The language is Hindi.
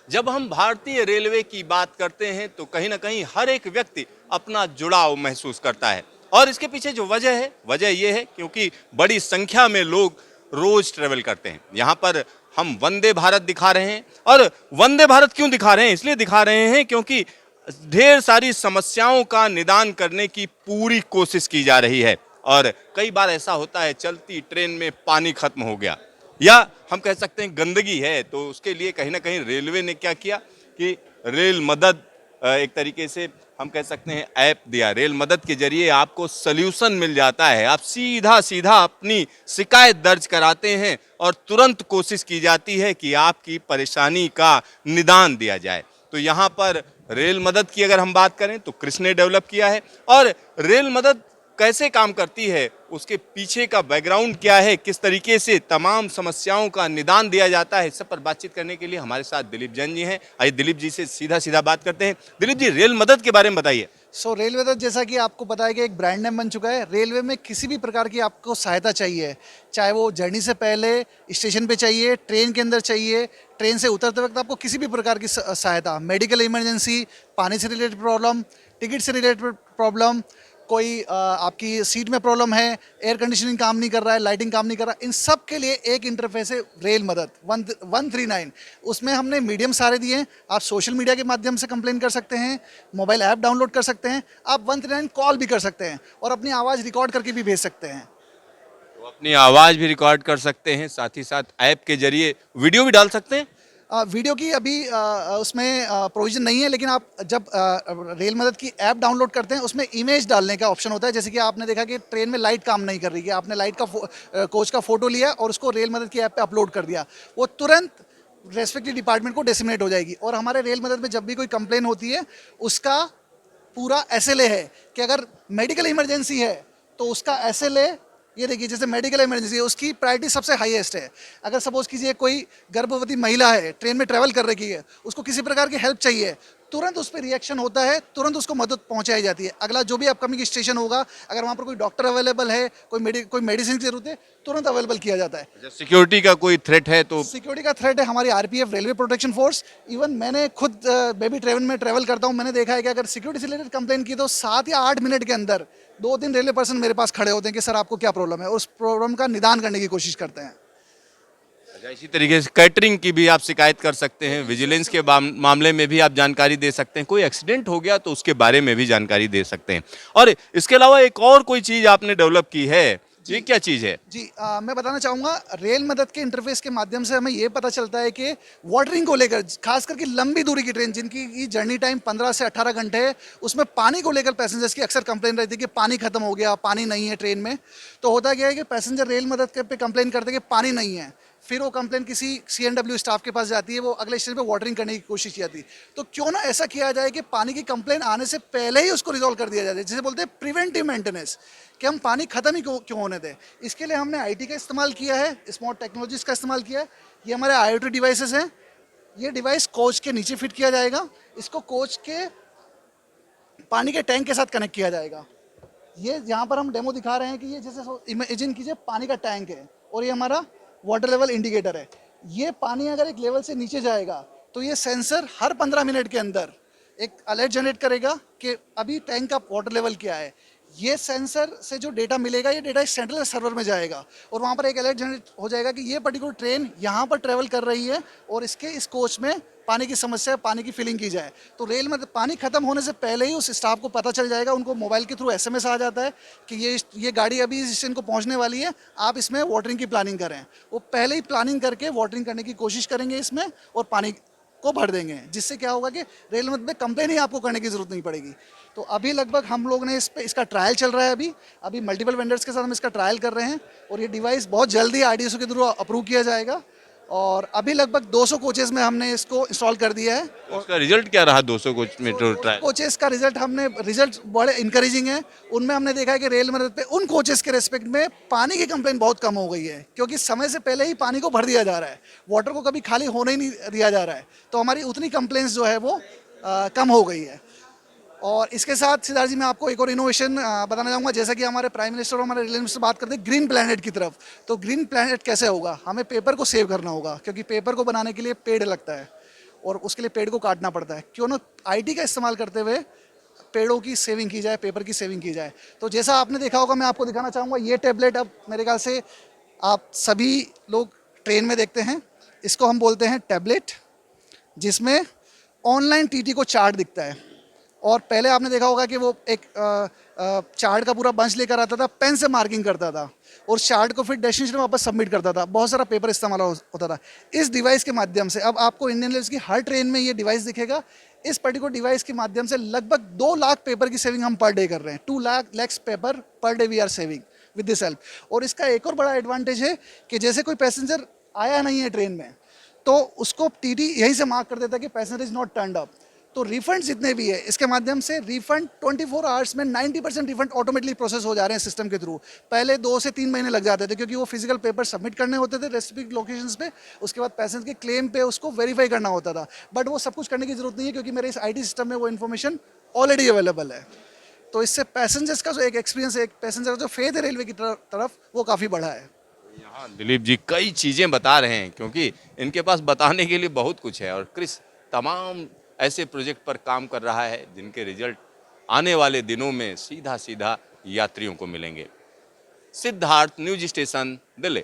जब हम भारतीय रेलवे की बात करते हैं तो कहीं ना कहीं हर एक व्यक्ति अपना जुड़ाव महसूस करता है। और इसके पीछे जो वजह यह है क्योंकि बड़ी संख्या में लोग रोज ट्रेवल करते हैं। यहाँ पर हम वंदे भारत दिखा रहे हैं। और वंदे भारत क्यों दिखा रहे हैं? इसलिए दिखा रहे हैं क्योंकि ढेर सारी समस्याओं का निदान करने की पूरी कोशिश की जा रही है। और कई बार ऐसा होता है चलती ट्रेन में पानी खत्म हो गया, या हम कह सकते हैं गंदगी है, तो उसके लिए कहीं ना कहीं रेलवे ने क्या किया कि रेल मदद, एक तरीके से हम कह सकते हैं ऐप दिया। रेल मदद के जरिए आपको सल्यूशन मिल जाता है, आप सीधा सीधा अपनी शिकायत दर्ज कराते हैं और तुरंत कोशिश की जाती है कि आपकी परेशानी का निदान दिया जाए। तो यहाँ पर रेल मदद की अगर हम बात करें तो कृष्ण ने डेवलप किया है। और रेल मदद कैसे काम करती है, उसके पीछे का बैकग्राउंड क्या है, किस तरीके से तमाम समस्याओं का निदान दिया जाता है, इस सब पर बातचीत करने के लिए हमारे साथ दिलीप जैन जी हैं। आइए दिलीप जी से सीधा सीधा बात करते हैं। दिलीप जी, रेल मदद के बारे में बताइए। रेलवे तो जैसा कि आपको पता है कि एक ब्रांड नेम बन चुका है। रेलवे में किसी भी प्रकार की आपको सहायता चाहिए, चाहे वो जर्नी से पहले स्टेशन पे चाहिए, ट्रेन के अंदर चाहिए, ट्रेन से उतरते वक्त आपको किसी भी प्रकार की सहायता, मेडिकल इमरजेंसी, पानी से रिलेटेड प्रॉब्लम, टिकट से रिलेटेड प्रॉब्लम, कोई आपकी सीट में प्रॉब्लम है, एयर कंडीशनिंग काम नहीं कर रहा है, लाइटिंग काम नहीं कर रहा है, इन सब के लिए एक इंटरफेस है रेल मदद 139। उसमें हमने मीडियम सारे दिए हैं। आप सोशल मीडिया के माध्यम से कंप्लेन कर सकते हैं, मोबाइल ऐप डाउनलोड कर सकते हैं, आप 139 कॉल भी कर सकते हैं और अपनी आवाज़ रिकॉर्ड करके भी भेज सकते हैं। तो अपनी आवाज़ भी रिकॉर्ड कर सकते हैं, साथ ही साथ ऐप के जरिए वीडियो भी डाल सकते हैं। वीडियो की अभी उसमें प्रोविज़न नहीं है, लेकिन आप जब रेल मदद की ऐप डाउनलोड करते हैं उसमें इमेज डालने का ऑप्शन होता है। जैसे कि आपने देखा कि ट्रेन में लाइट काम नहीं कर रही है, आपने लाइट का कोच का फ़ोटो लिया और उसको रेल मदद की ऐप पे अपलोड कर दिया, वो तुरंत रेस्पेक्टिव डिपार्टमेंट को डिसमिनेट हो जाएगी। और हमारे रेल मदद में जब भी कोई कंप्लेन होती है उसका पूरा एसएलए है कि अगर मेडिकल इमरजेंसी है तो उसका एसएलए, ये देखिए जैसे मेडिकल इमरजेंसी है उसकी प्रायोरिटी सबसे हाईएस्ट है। अगर सपोज कीजिए कोई गर्भवती महिला है, ट्रेन में ट्रैवल कर रही है, उसको किसी प्रकार की हेल्प चाहिए, तुरंत उस पर रिएक्शन होता है, तुरंत उसको मदद पहुंचाई जाती है। अगला जो भी अपकमिंग स्टेशन होगा, अगर वहाँ पर कोई डॉक्टर अवेलेबल है, कोई मेडिसिन की जरूरत है, तुरंत अवेलेबल किया जाता है। सिक्योरिटी का कोई थ्रेट है तो? सिक्योरिटी का थ्रेट है हमारी RPF, railway protection force. Even मैंने खुद बेबी ट्रेन में ट्रैवल करता हूँ, मैंने देखा है कि अगर सिक्योरिटी से रिलेटेड कंप्लेन की तो 7 या 8 मिनट के अंदर 2-3 रेलवे पर्सन मेरे पास खड़े होते हैं कि सर आपको क्या प्रॉब्लम है, और उस प्रॉब्लम का निदान करने की कोशिश करते हैं। अच्छा, इसी तरीके से कैटरिंग की भी आप शिकायत कर सकते हैं, विजिलेंस के मामले में भी आप जानकारी दे सकते हैं, कोई एक्सीडेंट हो गया तो उसके बारे में भी जानकारी दे सकते हैं। और इसके अलावा एक और कोई चीज़ आपने डेवलप की है, ये क्या चीज़ है? जी मैं बताना चाहूँगा, रेल मदद के इंटरफेस के माध्यम से हमें ये पता चलता है कि वाटरिंग को लेकर, खास करके लंबी दूरी की ट्रेन जिनकी की जर्नी टाइम 15 से 18 घंटे है, उसमें पानी को लेकर पैसेंजर्स की अक्सर कंप्लेन रहती है कि पानी खत्म हो गया, पानी नहीं है ट्रेन में। तो होता क्या है कि पैसेंजर रेल मदद पे कंप्लेन करते हैं कि पानी नहीं है, फिर वो कंप्लेन किसी सीएनडब्ल्यू स्टाफ के पास जाती है, वो अगले स्टेशन पे वाटरिंग करने की कोशिश की जाती है। तो क्यों ना ऐसा किया जाए कि पानी की कंप्लेन आने से पहले ही उसको रिजॉल्व कर दिया जाए, जिसे बोलते हैं प्रिवेंटिव मेंटेनेंस, कि हम पानी खत्म ही क्यों होने दें। इसके लिए हमने आईटी का इस्तेमाल किया है, स्मार्ट टेक्नोलॉजीज का इस्तेमाल किया है। ये हमारे आईओटी डिवाइसेस हैं। ये डिवाइस कोच के नीचे फिट किया जाएगा, इसको कोच के पानी के टैंक के साथ कनेक्ट किया जाएगा। ये यहाँ पर हम डेमो दिखा रहे हैं कि ये जैसे इमेजिन कीजिए पानी का टैंक है और ये हमारा वाटर लेवल इंडिकेटर है। ये पानी अगर एक लेवल से नीचे जाएगा तो ये सेंसर हर 15 मिनट के अंदर एक अलर्ट जनरेट करेगा कि अभी टैंक का वाटर लेवल क्या है। ये सेंसर से जो डेटा मिलेगा, ये डेटा सेंट्रल सर्वर में जाएगा और वहाँ पर एक अलर्ट जनरेट हो जाएगा कि ये पर्टिकुलर ट्रेन यहाँ पर ट्रेवल कर रही है और इसके इस कोच में पानी की समस्या है, पानी की फिलिंग की जाए। तो रेल में पानी खत्म होने से पहले ही उस स्टाफ को पता चल जाएगा, उनको मोबाइल के थ्रू एसएमएस आ जाता है कि ये गाड़ी अभी इस स्टेशन को पहुंचने वाली है, आप इसमें वाटरिंग की प्लानिंग करें। वो पहले ही प्लानिंग करके वाटरिंग करने की कोशिश करेंगे इसमें और पानी को भर देंगे, जिससे क्या होगा कि रेल में कंप्लेन ही आपको करने की जरूरत नहीं पड़ेगी। तो अभी लगभग हम लोग ने इसका ट्रायल चल रहा है। अभी मल्टीपल वेंडर्स के साथ हम इसका ट्रायल कर रहे हैं और ये डिवाइस बहुत जल्दी आरडीएसओ के थ्रू अप्रूव किया जाएगा और अभी लगभग 200 कोचेज में हमने इसको इंस्टॉल कर दिया है। और उसका रिजल्ट क्या रहा 200 कोच मेट्रो ट्रायल? कोचेस का रिजल्ट बड़े इंकरेजिंग है। उनमें हमने देखा है कि रेल मदद पे उन कोचेस के रेस्पेक्ट में पानी की कंप्लेन बहुत कम हो गई है, क्योंकि समय से पहले ही पानी को भर दिया जा रहा है, वाटर को कभी खाली होने ही नहीं दिया जा रहा है। तो हमारी उतनी कंप्लेंट्स जो है वो कम हो गई है। और इसके साथ सिद्धार्थ जी मैं आपको एक और इनोवेशन बताना चाहूँगा। जैसा कि हमारे प्राइम मिनिस्टर और हमारे रेल मिनिस्टर बात करते हैं ग्रीन प्लैनेट की तरफ, तो ग्रीन प्लैनेट कैसे होगा, हमें पेपर को सेव करना होगा, क्योंकि पेपर को बनाने के लिए पेड़ लगता है और उसके लिए पेड़ को काटना पड़ता है। क्यों ना आईटी का इस्तेमाल करते हुए पेड़ों की सेविंग की जाए, पेपर की सेविंग की जाए। तो जैसा आपने देखा होगा, मैं आपको दिखाना चाहूँगा ये टैबलेट। अब मेरे ख्याल से आप सभी लोग ट्रेन में देखते हैं, इसको हम बोलते हैं टैबलेट, जिसमें ऑनलाइन टीटी को चार्ट दिखता है। और पहले आपने देखा होगा कि वो एक चार्ट का पूरा बंच लेकर आता था, पेन से मार्किंग करता था और चार्ट को फिर डेस्टिनेशन में वापस सबमिट करता था। बहुत सारा पेपर इस्तेमाल होता था। इस डिवाइस के माध्यम से अब आपको इंडियन रेलवे की हर ट्रेन में ये डिवाइस दिखेगा। इस पर्टिकुलर डिवाइस के माध्यम से लगभग 2 लाख पेपर की सेविंग हम पर डे कर रहे हैं। 2 lakh paper per day we are saving with this help. और इसका एक और बड़ा एडवांटेज है कि जैसे कोई पैसेंजर आया नहीं है ट्रेन में, तो उसको टीटी यहीं से मार्क कर देता है कि passenger is not turned up. तो रिफंड जितने भी है, इसके माध्यम से रिफंड 24 आवर्स में 90% रिफंड ऑटोमेटिकली प्रोसेस हो जा रहे हैं सिस्टम के थ्रू। पहले 2 से 3 महीने लग जाते थे, क्योंकि वो फिजिकल पेपर सबमिट करने होते थे रेस्पेक्टिव लोकेशंस पे। उसके बाद पैसेंजर के क्लेम पे उसको वेरीफाई करना होता था। बट वो सब कुछ करने की जरूरत नहीं है, क्योंकि मेरे इस आईटी सिस्टम में वो इन्फॉर्मेशन ऑलरेडी अवेलेबल है। तो इससे पैसेंजर्स का जो एक एक्सपीरियंस है, एक पैसेंजर का जो फेथ है रेलवे की तरफ, वो काफ़ी बढ़ा है। यहाँ दिलीप जी कई चीजें बता रहे हैं, क्योंकि इनके पास बताने के लिए बहुत कुछ है। और क्रिस तमाम ऐसे प्रोजेक्ट पर काम कर रहा है जिनके रिजल्ट आने वाले दिनों में सीधा सीधा यात्रियों को मिलेंगे। Siddharth, news station, Delhi.